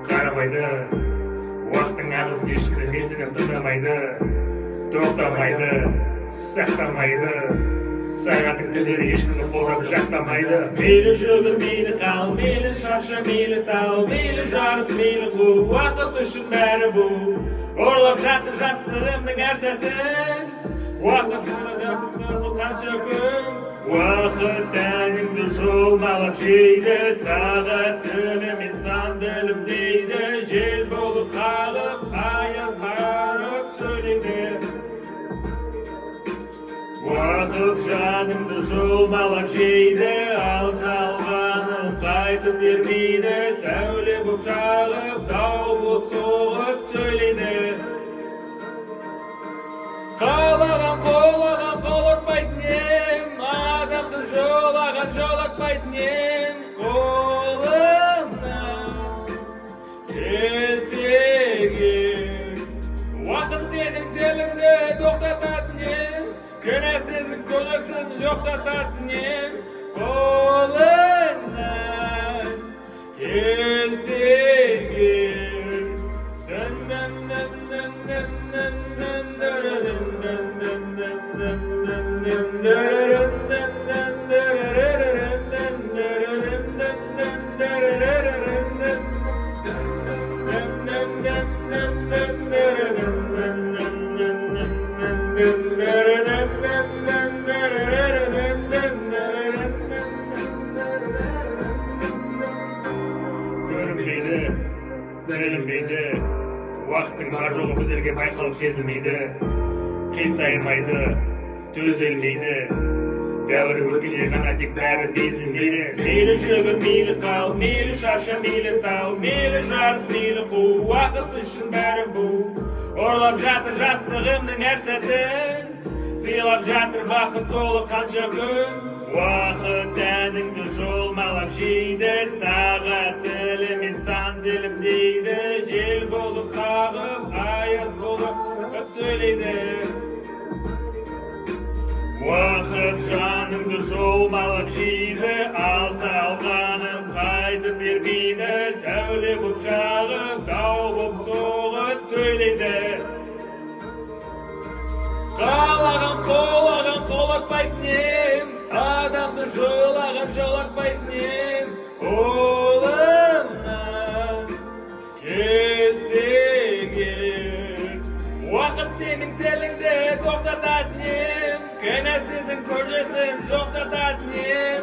Qaramaydi, vaqtning aniq eshikini men seni tinamaydi, to'xtamaydi, saqlamaydi, sayg'ating tilleri eshikini qo'rab jaqlamaydi. Meyli shug'ur, meyli qal, meyli shosha, meyli tal, meyli joris, meyli quv, vaqt uchun bari bu. O'rlab жатыр жастығымның әр сәтін, vaqt bu qancha kun. Vaqt tənimді жолмалап жейді, сағат тілім insan dilim deydi, жел болып қалып, аяз қарып сөйлейді. Vaqt жанымды жолмалап жейді, ал салғаным қайтып бермейді, сәуле боп жағып, дау боп соғып сөйлейді. Қалаған қолатпайтын ем, адамды жолатпайтын ем, қолымнан келсеге. Уақыт сенің діліңді тоқтататын ем, кінәсіздің көңілсіз жоқтататын ем, қолыңнан келсеге. Көрінбейді, білінбейді, уақыттың бар жоғы біздерге байқалып сезілмейді, қисаймайды, төзелмейді, дәуір өткенде ғана тек бәрі безілмейді. Мейлі жүргін, мейлі қал, мейлі шарша, мейлі тал, мейлі жарыс, мейлі қу, уақыт үшін бәрі бұл. Орлап жатыр жастығымның әр сәтін, сыйлап жатыр бақыт толы қанша күн. Уақыт тәніңді жолмалап жейді, сағат тілім insan dilim deyді, жел болып қағып, аяз болып сөйлейді. Уақыт жанымды жолмалап жейді, ал салғаным қайтып бермейді, сәуле боп жағып, дау боп соғып сөйлейді. Қалаған қолатпайтын ем, адамды жолатпайтын ем, қолымнан келсеге. Уақыт сенің тіліңді тоқтататын ем, кінәсіздің көжесін жоқтататын ем,